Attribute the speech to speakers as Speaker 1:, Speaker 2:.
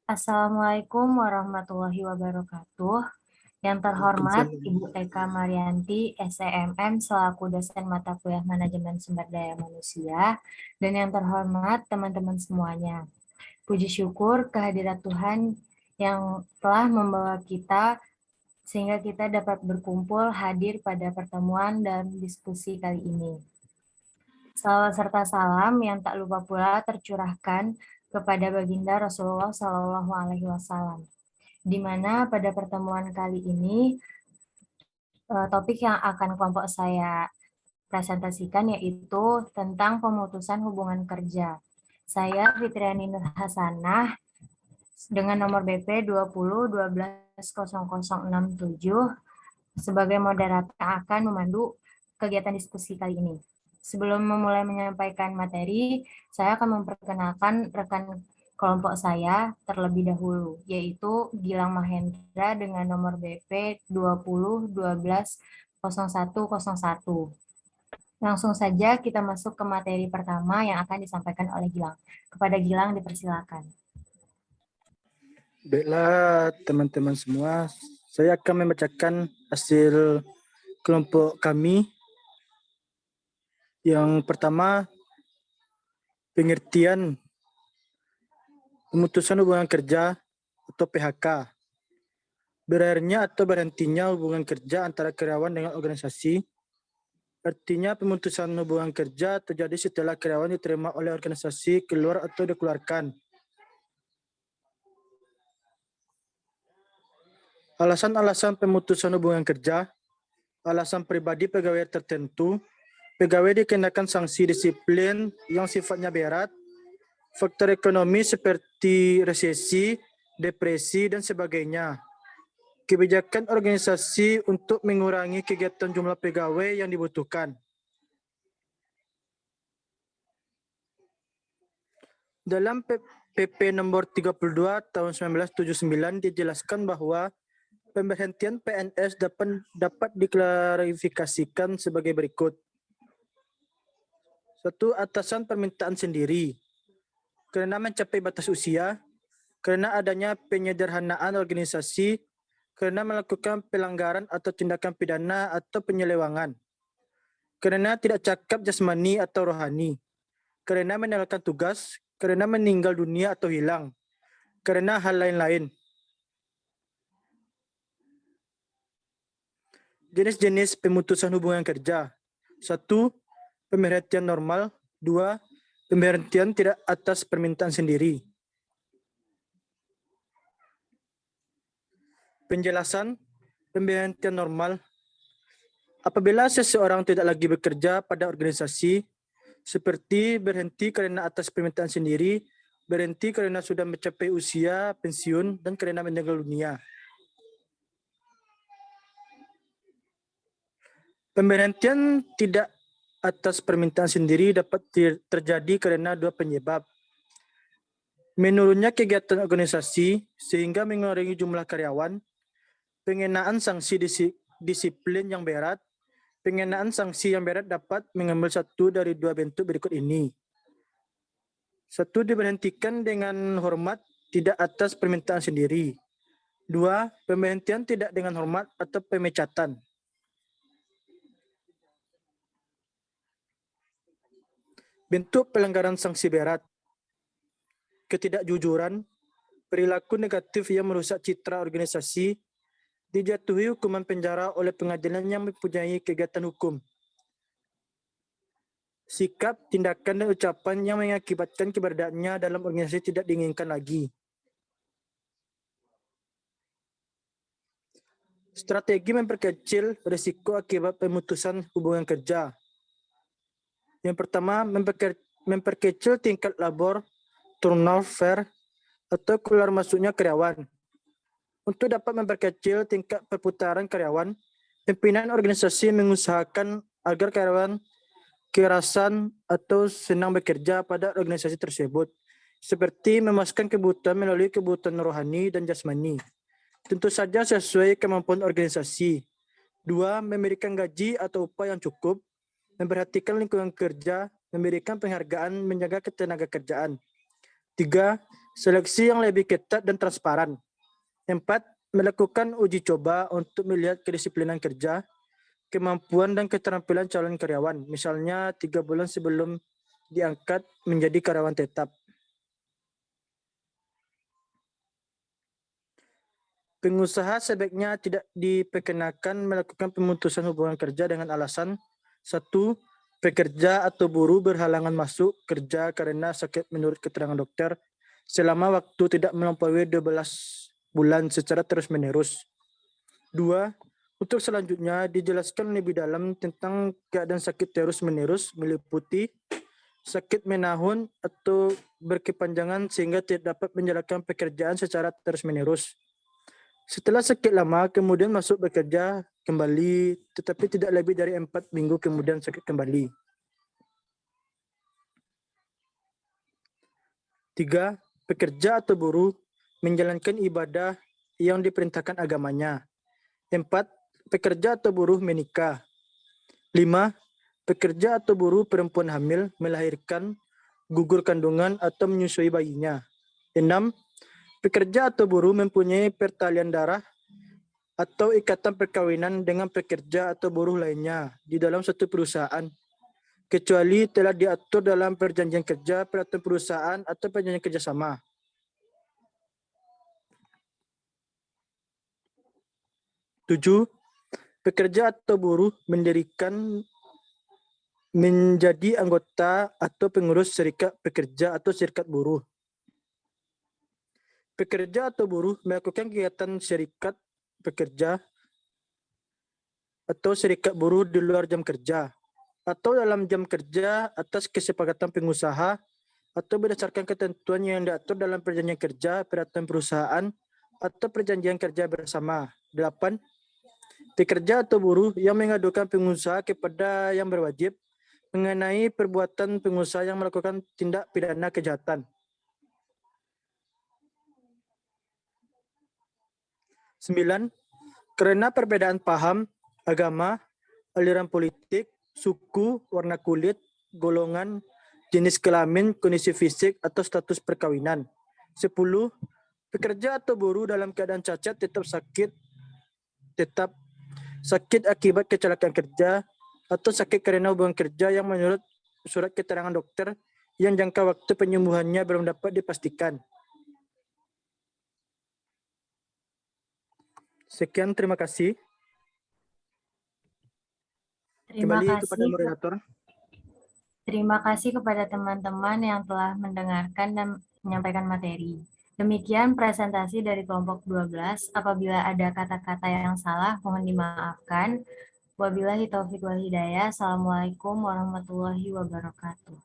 Speaker 1: Assalamualaikum warahmatullahi wabarakatuh. Yang terhormat Ibu Eka Marianti, SEMM, selaku dosen mata kuliah Manajemen Sumber Daya Manusia, dan yang terhormat teman-teman semuanya. Puji syukur kehadirat Tuhan yang telah membawa kita sehingga kita dapat berkumpul hadir pada pertemuan dan diskusi kali ini. Salawat serta salam yang tak lupa pula tercurahkan kepada Baginda Rasulullah Shallallahu Alaihi Wasallam, di mana pada pertemuan kali ini topik yang akan kelompok saya presentasikan yaitu tentang pemutusan hubungan kerja. Saya Fitriani Nur Hasanah dengan nomor BP 20120067 sebagai moderator akan memandu kegiatan diskusi kali ini. Sebelum memulai menyampaikan materi, saya akan memperkenalkan rekan kelompok saya terlebih dahulu, yaitu Gilang Mahendra dengan nomor BP 20120101. Langsung saja kita masuk ke materi pertama yang akan disampaikan oleh Gilang. Kepada Gilang dipersilakan.
Speaker 2: Baiklah teman-teman semua, saya akan membacakan hasil kelompok kami. Yang pertama, pengertian pemutusan hubungan kerja atau PHK. Berakhirnya atau berhentinya hubungan kerja antara karyawan dengan organisasi. Artinya pemutusan hubungan kerja terjadi setelah karyawan diterima oleh organisasi keluar atau dikeluarkan. Alasan-alasan pemutusan hubungan kerja: alasan pribadi pegawai tertentu, pegawai dikenakan sanksi disiplin yang sifatnya berat, faktor ekonomi seperti resesi, depresi, dan sebagainya. Kebijakan organisasi untuk mengurangi kegiatan jumlah pegawai yang dibutuhkan. Dalam PP nomor 32 tahun 1979 dijelaskan bahwa pemberhentian PNS dapat diklarifikasikan sebagai berikut. 1. Atasan permintaan sendiri. Karena mencapai batas usia, karena adanya penyederhanaan organisasi, karena melakukan pelanggaran atau tindakan pidana atau penyelewangan, karena tidak cakap jasmani atau rohani, karena meninggalkan tugas, karena meninggal dunia atau hilang, karena hal lain-lain. Jenis-jenis pemutusan hubungan kerja. 1. Pemberhentian normal. 2. Pemberhentian tidak atas permintaan sendiri. Penjelasan pemberhentian normal. Apabila seseorang tidak lagi bekerja pada organisasi, seperti berhenti karena atas permintaan sendiri, berhenti karena sudah mencapai usia pensiun, dan karena meninggal dunia. Pemberhentian tidak atas permintaan sendiri dapat terjadi karena 2 penyebab. Menurunnya kegiatan organisasi sehingga mengurangi jumlah karyawan, pengenaan sanksi disiplin yang berat. Pengenaan sanksi yang berat dapat mengambil satu dari 2 bentuk berikut ini. 1. Diberhentikan dengan hormat tidak atas permintaan sendiri. 2. Pemberhentian tidak dengan hormat atau pemecatan. Bentuk pelanggaran sanksi berat: ketidakjujuran, perilaku negatif yang merusak citra organisasi, dijatuhi hukuman penjara oleh pengadilan yang mempunyai kegiatan hukum. Sikap, tindakan, dan ucapan yang mengakibatkan keberadaannya dalam organisasi tidak diinginkan lagi. Strategi memperkecil risiko akibat pemutusan hubungan kerja. Yang pertama, memperkecil tingkat labor, turnover, atau keluar masuknya karyawan. Untuk dapat memperkecil tingkat perputaran karyawan, pimpinan organisasi mengusahakan agar karyawan kerasan atau senang bekerja pada organisasi tersebut, seperti memuaskan kebutuhan melalui kebutuhan rohani dan jasmani, tentu saja sesuai kemampuan organisasi. 2. Memberikan gaji atau upah yang cukup, memperhatikan lingkungan kerja, memberikan penghargaan, menjaga ketenaga kerjaan. 3. Seleksi yang lebih ketat dan transparan. 4. Melakukan uji coba untuk melihat kedisiplinan kerja, kemampuan dan keterampilan calon karyawan, misalnya 3 bulan sebelum diangkat menjadi karyawan tetap. Pengusaha sebaiknya tidak diperkenakan melakukan pemutusan hubungan kerja dengan alasan 1. Pekerja atau buruh berhalangan masuk kerja karena sakit menurut keterangan dokter selama waktu tidak melampaui 12 bulan secara terus-menerus. 2. Untuk selanjutnya dijelaskan lebih dalam tentang keadaan sakit terus-menerus meliputi sakit menahun atau berkepanjangan sehingga tidak dapat menjalankan pekerjaan secara terus-menerus. Setelah sakit lama, kemudian masuk bekerja kembali, tetapi tidak lebih dari 4 minggu kemudian sakit kembali. 3. Pekerja atau buruh menjalankan ibadah yang diperintahkan agamanya. 4. Pekerja atau buruh menikah. 5. Pekerja atau buruh perempuan hamil melahirkan, gugur kandungan atau menyusui bayinya. 6. Pekerja atau buruh mempunyai pertalian darah atau ikatan perkawinan dengan pekerja atau buruh lainnya di dalam satu perusahaan, kecuali telah diatur dalam perjanjian kerja, peraturan perusahaan, atau perjanjian kerjasama. 7. Pekerja atau buruh mendirikan menjadi anggota atau pengurus serikat pekerja atau serikat buruh. Pekerja atau buruh melakukan kegiatan serikat pekerja atau serikat buruh di luar jam kerja atau dalam jam kerja atas kesepakatan pengusaha atau berdasarkan ketentuan yang diatur dalam perjanjian kerja, peraturan perusahaan, atau perjanjian kerja bersama. 8. Pekerja atau buruh yang mengadukan pengusaha kepada yang berwajib mengenai perbuatan pengusaha yang melakukan tindak pidana kejahatan. 9. Karena perbedaan paham, agama, aliran politik, suku, warna kulit, golongan, jenis kelamin, kondisi fisik, atau status perkawinan. 10. Pekerja atau buruh dalam keadaan cacat tetap sakit akibat kecelakaan kerja atau sakit karena hubungan kerja yang menurut surat keterangan dokter yang jangka waktu penyembuhannya belum dapat dipastikan. Sekian, terima kasih. Kepada moderator.
Speaker 1: Terima kasih kepada teman-teman yang telah mendengarkan dan menyampaikan materi. Demikian presentasi dari kelompok 12. Apabila ada kata-kata yang salah, mohon dimaafkan. Wabillahi taufiq wal hidayah. Assalamualaikum warahmatullahi wabarakatuh.